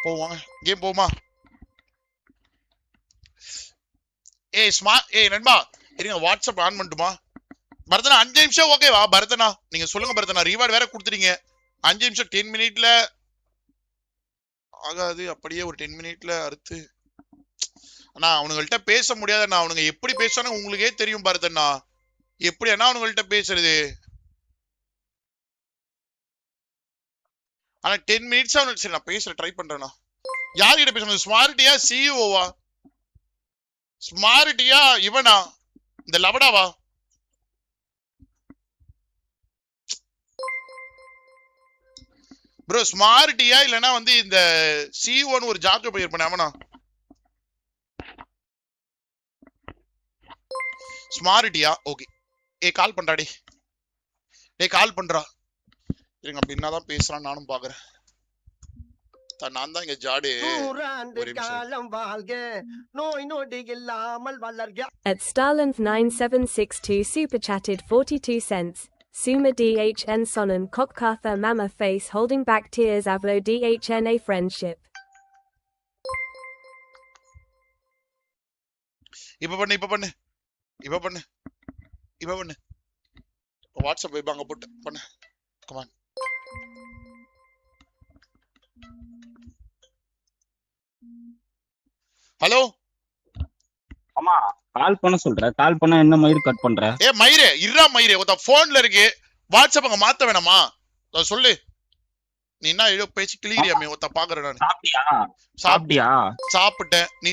போவாங்க கேம் போமா. நண்பா இருங்க, வாட்ஸ்அப் ஆன் பண்ணட்டுமா? பரதனா 5 நிமிஷம் ஓகேவா? பரதனா நீங்க சொல்லுங்க பரதனா. ரிவார்டு வேற கொடுத்துறீங்க. 5 நிமிஷம் 10 மினிட்ல ஆகாது. அப்படியே ஒரு 10 மினிட்ல அறுத்து அண்ணா அவனுங்கள்ட்ட பேச முடியாதுண்ணா. அவனுங்க எப்படி பேசுவானு உங்களுக்கே தெரியும் பரதண்ணா. எப்படி அண்ணா அவனுங்கள்ட்ட பேசுறது? ஆனா 10 மினிட்ஸ் அவனுக்கு. சரி நான் பேசுற ட்ரை பண்றேண்ணா. யார்கிட்ட பேசணும்? ஸ்மார்ட்டியா சிஇஓவா? ஸ்மார்ட்டியா இவனா இந்த லவடாவா? ப்ரோ ஸ்மார்ட்டியா இல்லனா வந்து இந்த சிஇஓன்னு ஒரு ஜாப் போயிருப்பேன் அவனா? ஸ்மார்ட்டியா? ஓகே. கால் பண்றாடி. கால் பண்றா. இருங்க அப்படி என்னதான் பேசுறான் நானும் பாக்குறேன். நான் தான் இங்க ஜாடு. At Starland 9762 super chatted 42 cents. Suma DHN Sonnen Kopkatha Mama face holding back tears Avlo DHNA friendship. இப்ப பண்ணு வாட்ஸ்அப் வைப்பாங்க போட்டு பண்ணு. கமான். ஹலோ அம்மா கால் பண்ண சொல்ற. கால் பண்ண என்ன மயிர் கட் பண்ற? மயிரே இருடா மயிரே. ஒருத்த போன்ல இருக்கு. வாட்ஸ்அப் அங்க மாத்த வேணாமா? சொல்லு. நீ என்ன ஏதோ பேசி கிளியரியாமே ஒருத்த பாக்குறேன் நான். சாப்பிட்டியா? சாப்பிட்டேன். நீ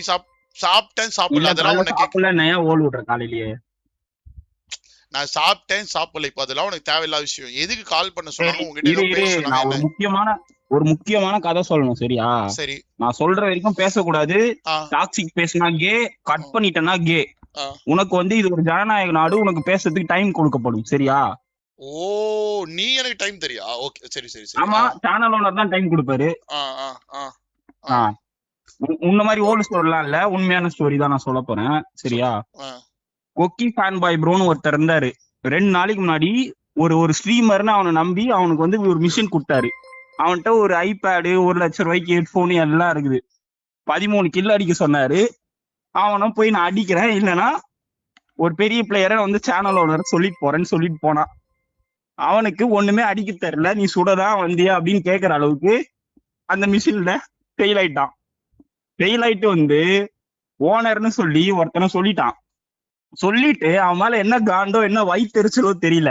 சாப்பிட்டேன் சாப்பிடல அதெல்லாம் உனக்கு சாப்பிடல. நான் ஏன் ஓல் விடுற காலையிலேயே? நான் சாப்பிட்டேன் சாப்பிடல. இப்ப அதெல்லாம் உனக்கு தேவையில்லாத விஷயம். எதுக்கு கால் பண்ண சொன்னாலும் உங்ககிட்ட ஒரு முக்கியமான கதை சொல்லணும். சரியா? சரி. நான் சொல்ற வரைக்கும் பேசக்கூடாது. டாக்ஸிக் பேசினா கே, கட் பண்ணிட்டேன்னா கே. உனக்கு வந்து இது ஒரு ஜனநாயக நாடு. உனக்கு பேசுறதுக்கு டைம் கொடுக்கப்படும். சரியா? ஓ நீ எனக்கு டைம் தெரியா? ஓகே சரி சரி சரி. ஆமா சேனல் ஓனர் தான் டைம் கொடுப்பாரு. உன்ன மாதிரி ஓல்டு ஸ்டோரிலாம் இல்ல, உண்மையான ஸ்டோரி தான் நான் சொல்ல போறேன். சரியா? கொக்கி ஃபேன் பாய் ப்ரோன்னு ஒருத்தர் இருந்தாரு. 2 நாளைக்கு முன்னாடி ஒரு ஸ்ட்ரீமர்னு அவனை நம்பி அவனுக்கு வந்து ஒரு மிஷின் கொடுத்தாரு. அவன்கிட்ட ஒரு ஐபேடு, 1 லட்சம் ரூபாய்க்கு ஹெட்போனு எல்லாம் இருக்குது. 13 கில் அடிக்க சொன்னாரு. அவனும் போய் நான் அடிக்கிறேன், இல்லைன்னா ஒரு பெரிய பிளேயரை வந்து சேனல் ஓனர் சொல்லிட்டு போறேன்னு சொல்லிட்டு போனான். அவனுக்கு ஒண்ணுமே அடிக்க தெரியல. நீ சுடதான் வந்தியா அப்படின்னு கேட்கற அளவுக்கு அந்த மிஷின்ல ஃபெயில் ஆயிட்டான். ஃபெயில் ஆயிட்டு வந்து ஓனர்னு சொல்லி ஒருத்தனை சொல்லிட்டான். சொல்லிட்டு அவன் மேல என்ன காண்டோ என்ன வயிற்றுச்சலோ தெரியல,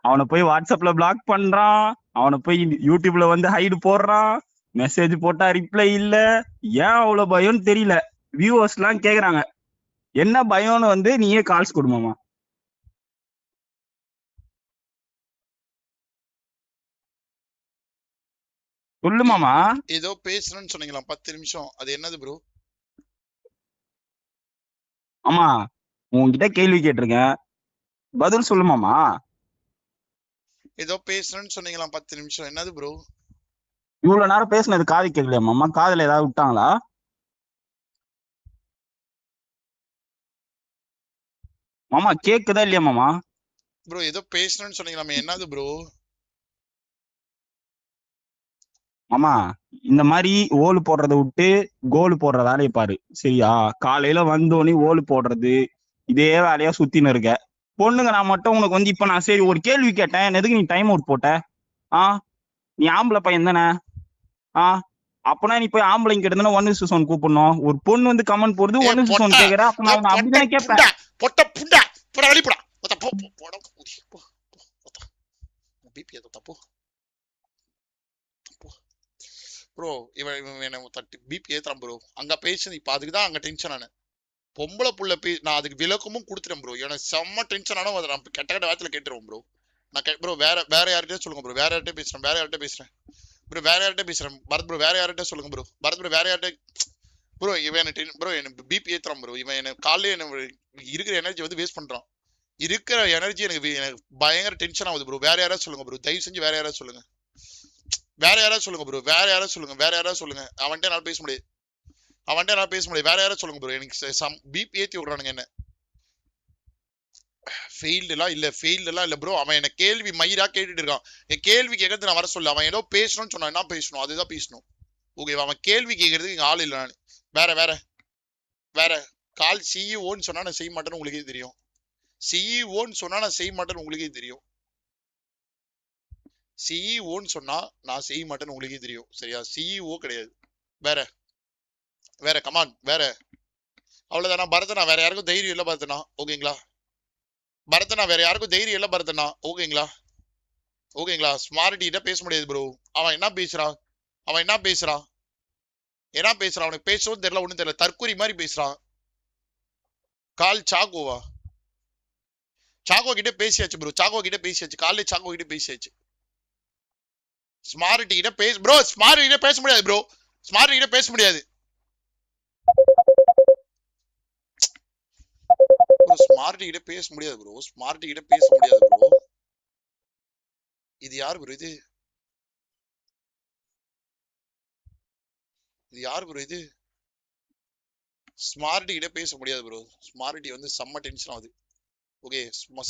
அவனை போய் வாட்ஸ்அப்ல பிளாக் பண்றான். அவனை போய் யூடியூப்ல வந்து ஹைடு போடுறான். மெசேஜ் போட்டா ரிப்ளை இல்ல. ஏன் அவ்வளவு பயம்னு தெரியல. வியூவர்ஸ் எல்லாம் கேக்குறாங்க என்ன பயம்னு. வந்து நீயே கால்ஸ் கொடுமாமா. சொல்லுமாமா. ஏதோ பேசணும்னு சொன்னீங்களா 10 நிமிஷம், அது என்னது ப்ரோ? ஆமா உன்கிட்ட கேள்வி கேட்டிருக்கேன், பதில் சொல்லுமாமா. ஏதோ பேசணும்னு சொன்னீங்களா 10 நிமிஷம், என்னது ப்ரோ? இவ்வளவு நேரம் பேசினது காது கேட்கலையா மாமா? காதுல ஏதாவது விட்டாங்களா? மாமா கேக்குதா இல்லையா மாமா? ப்ரோ ஏதோ பேசணும்னு சொன்னீங்களா, என்னது ப்ரோ? மாமா இந்த மாதிரி ஓலு போடுறத விட்டு கோலு போடுற வேலையை பாரு. சரியா? காலையில வந்தோடனே ஓலு போடுறது இதே வேலையா சுத்தின்னு இருக்க. பொண்ணுங்க நான் மட்டும் உனக்கு வந்து இப்ப நான் சரி ஒரு கேள்வி கேட்டேன், எதுக்கு நீ டைம் அவுட் போட்ட? நீ ஆம்பளை பையன் தானே? அப்பனா நீ போய் ஆம்பளைங்க கிட்ட 1:1 கூப்பிடணும். ஒரு பொண்ணு வந்து கமெண்ட் போடுறது 1:1 கேக்குற, அப்ப நான் அப்படிதானே கேட்பேன். ப்ரோ இவன் என்ன தட்டி பிபி ஏத்துறான் ப்ரோ. அங்க பேசுது இப்ப, அதுக்குதான் அங்க டென்ஷன் ஆனு. பொம்பளை புள்ள நான் அதுக்கு விளக்கமும் கொடுத்துட்டேன் ப்ரோ. எனக்கு செம்ம டென்ஷன் ஆனோம். அதை நான் கெட்ட வார்த்தையில கேட்டுருவோம் ப்ரோ. நான் ப்ரோ வேற யார்கிட்டயே சொல்லுங்க ப்ரோ. வேற யார்கிட்ட பேசுறேன் ப்ரோ. வேற யார்கிட்ட பேசுறேன் பரத் ப்ரோ. வேற யார்கிட்ட சொல்லுங்க ப்ரோ. பரத் ப்ரோ வேற யார்கிட்ட ப்ரோ. இவன் என்ன ப்ரோ எனக்கு பிபி ஏத்துறான் ப்ரோ. இவன் என்ன காலையில என்ன இருக்கிற எனர்ஜி வந்து வேஸ்ட் பண்றான். இருக்கிற எனர்ஜி எனக்கு பயங்கர டென்ஷன் ஆகுது ப்ரோ. வேற யாராவது சொல்லுங்க ப்ரோ, தயவு செஞ்சு வேற யாராவது சொல்லுங்க. வேற யாராவது சொல்லுங்க ப்ரோ. வேற யாராவது சொல்லுங்க. அவன்கிட்ட என்னால பேச முடியாது. வேற யாராவது சொல்லுங்க ப்ரோ. எனக்கு பிபி ஏத்தி விடுறானுங்க என்ன. ஃபெயில்டுலாம் இல்ல ப்ரோ. அவன் என்ன கேள்வி மயிரா கேட்டுட்டு இருக்கான். என் கேள்வி கேட்கறது நான் வர சொல்ல. அவன் ஏதோ பேசணும்னு சொன்னான். என்ன பேசணும்? அதுதான் பேசணும். ஓகேவா? அவன் கேள்வி கேட்கறதுக்கு இங்க ஆள் இல்லை. நான் வேற வேற வேற கால் சிஇஓன்னு சொன்னா நான் செய்ய மாட்டேன்னு உங்களுக்கே தெரியும். சிஇஓன்னு சொன்னா நான் செய்ய மாட்டேன்னு உங்களுக்கே தெரியும். சிஇஓன்னு சொன்னா நான் செய்ய மாட்டேன்னு உங்களுக்கே தெரியும். சரியா? சிஇஓ கிடையாது. வேற வேற கமான் வேற. அவ்வளவுதானா பரதனா? வேற யாருக்கும் தைரியம் இல்ல பரதனா? ஓகேங்களா? பரதனா வேற யாருக்கும் தைரியம் இல்ல பரதனா? ஓகேங்களா? ஓகேங்களா? ஸ்மார்ட் கிட்ட பேச முடியாது ப்ரோ. அவன் என்ன பேசுறான்? என்ன பேசுறான்? அவனுக்கு பேசவும் தெரியல, ஒண்ணும் தெரியல. தற்கொலை மாதிரி பேசுறான். கால் சாகோவா? சாகோ கிட்ட பேசியாச்சு ப்ரோ. காலையில சாகோ கிட்ட பேசியாச்சு. ஸ்மார்ட் கிட்ட பேச ப்ரோ. ஸ்மார்ட் கிட்ட பேச முடியாது ப்ரோ. ஸ்மார்ட் கிட்ட பேச முடியாது. ஸ்மார்ட் கிட்ட பேச முடியாது ப்ரோ. இது யார் ப்ரோ? இது ஸ்மார்ட் கிட்ட பேச முடியாது ப்ரோ. ஸ்மார்ட் வந்து செம்ம டென்ஷன் ஆகுது. ஓகே,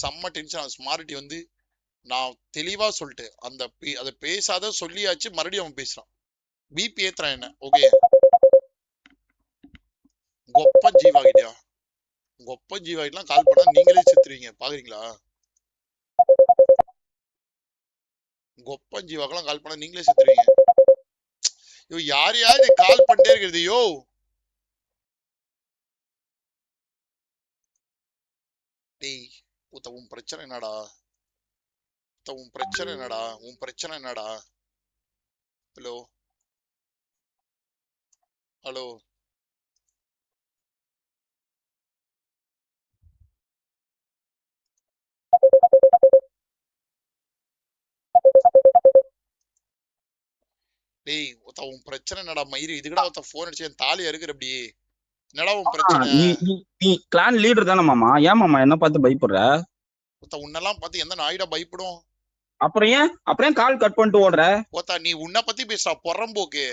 செம்ம டென்ஷன் ஆகுது. ஸ்மார்ட் வந்து நான் தெளிவா சொல்லிட்டேன். அதை பேசாத சொல்லியாச்சு, மறுபடியும் அவன் பேசுறான். பிபி ஏத்துறான் என்ன. ஓகே, கொப்பன் ஜீவாகிட்டலாம் கால் பண்ணா நீங்களே செத்துருவீங்க. பாக்குறீங்களா? கொப்பன் ஜீவாக்கெல்லாம் கால் பண்ணா நீங்களே செத்துருவீங்க. யாரையாவது கால் பண்ணிட்டே இருக்கிறது. டேய் உன் பிரச்சனை என்னடா? உன் பிரச்சனை என்னடா? ஹலோ டேய் உன் பிரச்சனை என்னடா மயிறு? இதுக்கடா போன் அடிச்சு என் தாலி அறுக்குற அப்படியே. என்னடா உன் பிரச்சனை? நீ கிளான் லீடர் தானே மாமா? ஏன் மாமா என்ன பார்த்து பயப்படுற? உன்னெல்லாம் பார்த்து எந்த நாயிடா பயப்படும்? அப்புறம் ஏன் கால் கட் பண்ணிட்டு ஓடுற? நீ உன்னை பத்தி பேசுறா பொறம்போக்கு.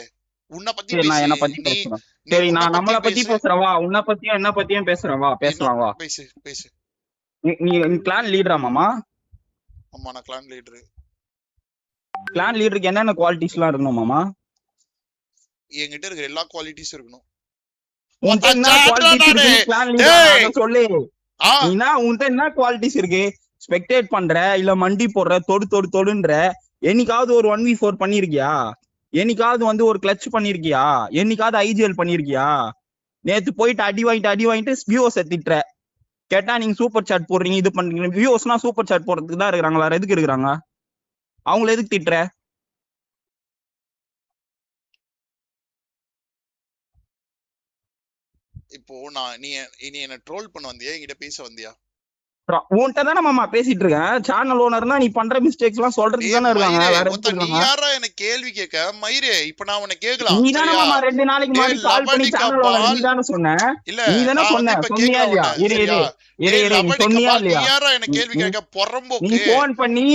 உன்னை பத்தி நான் என்ன பத்தி பேசுறேன். சரி, நான் நம்மள பத்தி பேசுறேன் வா. உன்னை பத்தியும் என்ன பத்தியும் பேசுறேன் வா. பேசலாம் வா. பேசு. நீ கிளான் லீடரா மாமா? ஆமா, நான் கிளான் லீடர். கிளான் லீடருக்கு என்னென்ன குவாலிட்டிஸ் எல்லாம் இருக்கணும் மாமா? என்கிட்ட இருக்கிற எல்லா குவாலிட்டிஸும் இருக்கணும். உன்கிட்ட என்ன குவாலிட்டிஸ் இருக்கு கிளான் லீடர் சொல்லு. உன்கிட்ட என்ன குவாலிட்டிஸ் இருக்கு? ஸ்பெக்டேட் பண்ற இல்ல மண்டி போடுற, தொடுன்ற? என்னைக்காவது ஒரு 1v4 பண்ணிருக்கியா? என்னைக்காவது வந்து ஒரு கிளட்ச் பண்ணிருக்கியா? என்னைக்காவது ஐஜிஎல் பண்ணிருக்கியா? நேத்து போயிட்டு அடி வாங்கிட்டு வியூஸ் திட்டுற. கேட்டா நீங்க சூப்பர் சாட் போடுறீங்க, இது பண்றீங்க. வியூஸ்னா சூப்பர் சாட் போடுறதுக்கு தான் இருக்கிறாங்க, வேற எதுக்கு இருக்கிறாங்க? அவங்கள எதுக்கு திட்டுற? இப்போ நீ என்ன ட்ரோல் பண்ண வந்தியா? என்கிட்ட பேச வந்தியா? உன்கிட்ட தானே மாமா பேசிட்டு இருக்கேன். சேனல் ஓனர்னா நீ பண்ற மிஸ்டேக்ஸ் எல்லாம் சொல்றதுக்கு தானே இருக்காங்க. வேற நீ யாரா எனக்கு கேள்வி கேட்க? மயிரே, இப்ப நான் உன்னை கேக்கலாம். நீ தானே மாமா 2 நாளைக்கு முன்னாடி கால் பண்ணி சேனல் ஓனர் நீ தானே சொன்ன. இல்ல நீ தானே சொன்ன. சொன்னியா இல்லையா? இரு நீ சொன்னியா இல்லையா? நீ யாரா எனக்கு கேள்வி கேட்க? பொறம்போக்கு. நீ ஃபோன் பண்ணி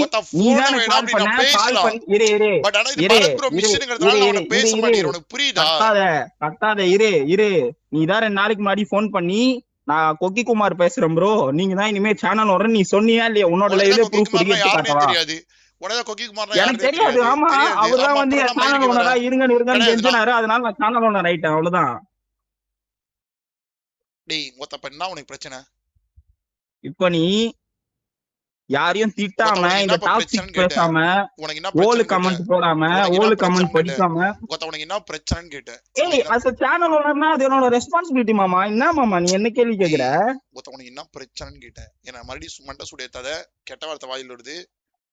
நீ தானே கால் பண்ண. கால் பண்ணி இரு பட் ஆனா இது பரத் ப்ரோ மிஷின்ங்கறதால நான் உனக்கு பேச மாட்டேன். உனக்கு புரியுதா? கத்தாத இரு. நீ தான் 2 நாளைக்கு முன்னாடி ஃபோன் பண்ணி நான் கொக்கி குமார் பேசுறேன் ப்ரோ, நீங்க தான் இனிமே சேனல் வர நீ சொன்னியா இல்லையா? உன்னோட லைவ்ல ப்ரூஃப் தெரியாது. எனக்கு தெரியாது. ஆமா, அவர்தான் வந்து சேனல் ஓனரா இருங்கன்னு கெஞ்சினாரு. அதனால நான் சேனல் ஓனர் ஆயிட்டேன். அவ்வளவுதான். டேய் மொத்தப்ப என்ன உனக்கு பிரச்சனை? இப்ப நீ யாரையும் திட்டாம, இந்த டாபிக் பேசாம, ஓலு கமெண்ட் போடாம, ஓலு கமெண்ட் படிக்காம, உனக்கு என்ன பிரச்சனைன்னு கேட்டேன். ஏய் அஸ் சேனல் ஓனர்னா அது என்னோட ரெஸ்பான்சிபிலிட்டி மாமா. என்ன மாமா நீ என்ன கேள்வி கேக்குற? உனக்கு என்ன பிரச்சனைன்னு கேட்டேன். ஏன்னா மறுபடியும் மண்டை சுடையத்தாத கெட்ட வார்த்தை வாயில வருது.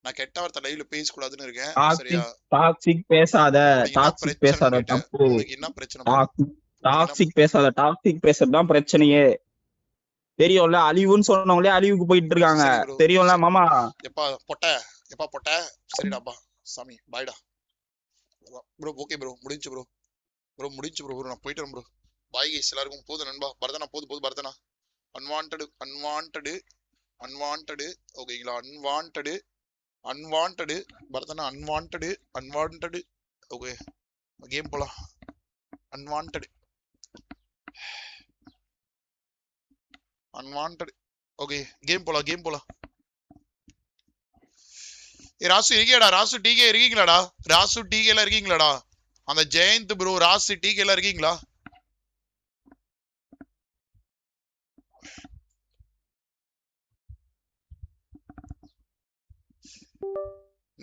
நான் கெட்ட வார்த்தை லைவ்ல பேச கூடாதுன்னு இருக்கேன். சரியா? டாக்ஸிக் பேசாத. தப்பு. உனக்கு என்ன பிரச்சனை? டாக்ஸிக் பேசுறதுதான் பிரச்சனையே. தெரியும்ல, அழிவுன்னு சொன்னவங்களே அழிவுக்கு போயிட்டு இருக்காங்க. தெரியும்ல மாமா. எப்பா பொட்ட சரிடாப்பா சாமி பாய்டா ப்ரோ. ஓகே ப்ரோ, முடிஞ்சு ப்ரோ. நான் போயிட்டேன் ப்ரோ. பாய் கைஸ் எல்லாருக்கும். போதும் நண்பா. பரதனா போது பரதனா. அன்வான்டடு ஓகேங்களா? அன்வான்டடு பரதனா. அன்வான்டடு ஓகே, கேம் போலாம். அன்வான்டடு ஓகே, கேம் போலாம். ராசு இருக்கியாடா? ராசு டிகே இருக்கீங்களாடா? அந்த ஜெயந்த் ப்ரோ, ராசி டிகேல இருக்கீங்களா?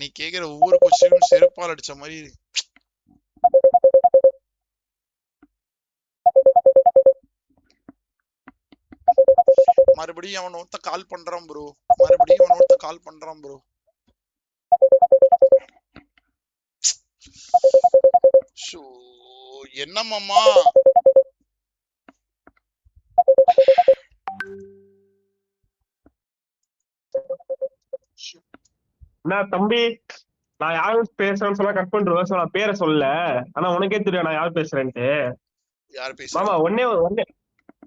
நீ கேக்குற ஒவ்வொரு கொஸ்டினும் செருப்பால் அடிச்ச மாதிரி. மறுபடியும் அவன் ஒருத்த கால் பண்றான் ப்ரோ. என்ன மாமா தம்பி, நான் யாரும் பேசுறேன்னு சொன்னா கட் பண்ணிடுவேன். நான் பேரை சொல்ல, ஆனா உனக்கே தெரியும் நான் யார் பேசுறேன்ட்டு. மாமா ஒன்னே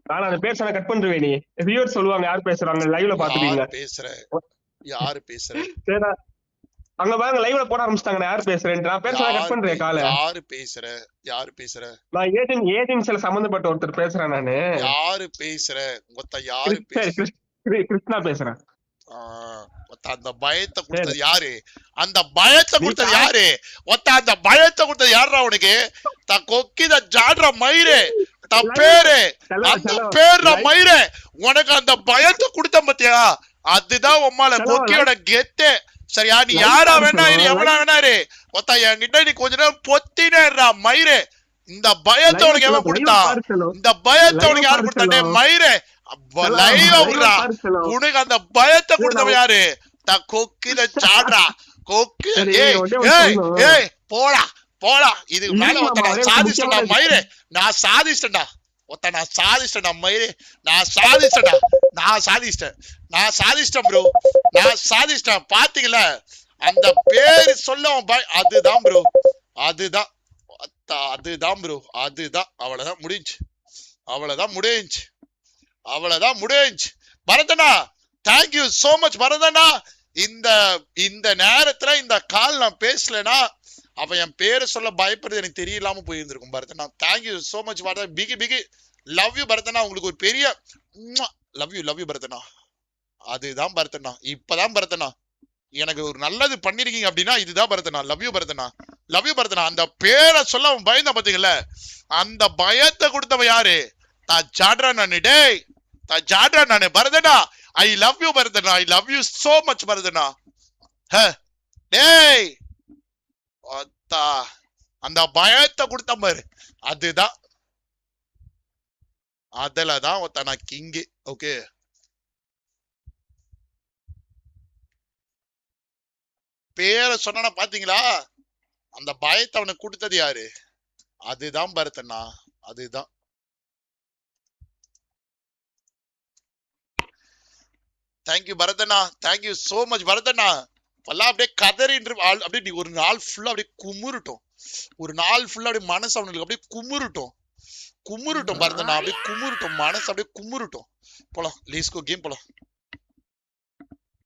நான் அந்த பேர் சொன்னா கட் பண்ணிடுவேன். நீ வியூவர் சொல்லுவாங்க யார் பேசுறாங்க, லைவ்ல பாத்துருவீங்க. யாரு பேசுற? சரி, அங்க பாருங்க லைவ்ல போட ஆரம்பிச்சிட்டாங்க யார் பேசுறேன். நான் பேர் சொன்னா கட் பண்றேன் கால. யாரு பேசுற? நான் ஏஜென்சில சம்பந்தப்பட்ட ஒருத்தர் பேசுறேன் நானு. யாரு பேசுற? யாரு பேசுற? கிருஷ்ணா பேசுறேன். அந்த பயத்தை கொடுத்தது யாரு? அந்த பயத்தை கொடுத்தது யாரு? அந்த பயத்தை கொடுத்தது யாரா உனக்கு? கொக்கித ஜாடுற மயிறு பேரு, அந்த பேர்ற மயிறு உனக்கு அந்த பயத்தை கொடுத்த பத்தியா? அதுதான் உம்மால கொக்கியோட கெத்து. சரியா? நீ யாரா வேணா இரு, எவனா வேணா இரு, என்கிட்ட நீ கொஞ்ச நேரம் பொத்தினேறா மயிறு. இந்த பயத்தை உனக்கு எவன் கொடுத்தா? இந்த பயத்தை உனக்கு யாரு கொடுத்தா? மயிறு உனக்கு அந்த பயத்தை கொடுத்தவன் யாரு? கொக்கில சாடுறா கொக்கு. ஏய் போடா போடா, இது மேல நான் சாதிச்சேன்டா மயிறு, நான் சாதிச்சிட்டேன்டா மயிறு, நான் சாதிச்சிட்டேன் ப்ரோ, நான் சாதிச்சிட்டேன். பாத்தீங்கள அந்த பேரு சொல்ல அதுதான் ப்ரோ, அதுதான் ப்ரோ, அதுதான். அவ்வளவுதான் முடிஞ்சு. பரதனா, தேங்க்யூ சோ மச் பரதனா. இந்த நேரத்துல இந்த கால் நான் பேசலனா அவன் என் பேரை சொல்ல பயப்படுறது எனக்கு தெரியலாம போயிருந்திருக்கும் பரதனா. தேங்க்யூ சோ மச் பரதனா. பிகி லவ் யூ பரதனா. உங்களுக்கு ஒரு பெரிய லவ் யூ பரதனா. அதுதான் பரதனா. இப்பதான் பரதனா எனக்கு ஒரு நல்லது பண்ணிருக்கீங்க அப்படின்னா இதுதான் பரதனா. Love you பரதனா. அந்த பேரை சொல்ல அவன் பயந்தான் பாத்தீங்கல்ல, அந்த பயத்தை கொடுத்தவன் யாரு? நான் ஜாடுறேன் நானு பரதனா. ஐ லவ் யூ பரதனா. I love you so much பரதனா. டேய் அந்த பயத்தை கொடுத்த பாரு, அதுதான். அதுலதான் நான் கிங்கு. ஓகே, பேரை சொன்னா பாத்தீங்களா? அந்த பயத்தை அவனுக்கு கொடுத்தது யாரு? அதுதான் பரதனா. அதுதான். தேங்க்யூ பரதனா. தேங்க்யூ சோ மச் பரதனா. பல்லா அப்படியே கதறின்று அப்படியே ஒரு நாள் ஃபுல்லா அப்படியே குமுறட்டும். அப்படியே மனசு அவனுக்கு அப்படியே குமுறட்டும் பரதனா. அப்படியே குமுறட்டும் மனசு, அப்படியே குமுறட்டும். போலாம், லெட்ஸ் கோ கேம் போலாம்.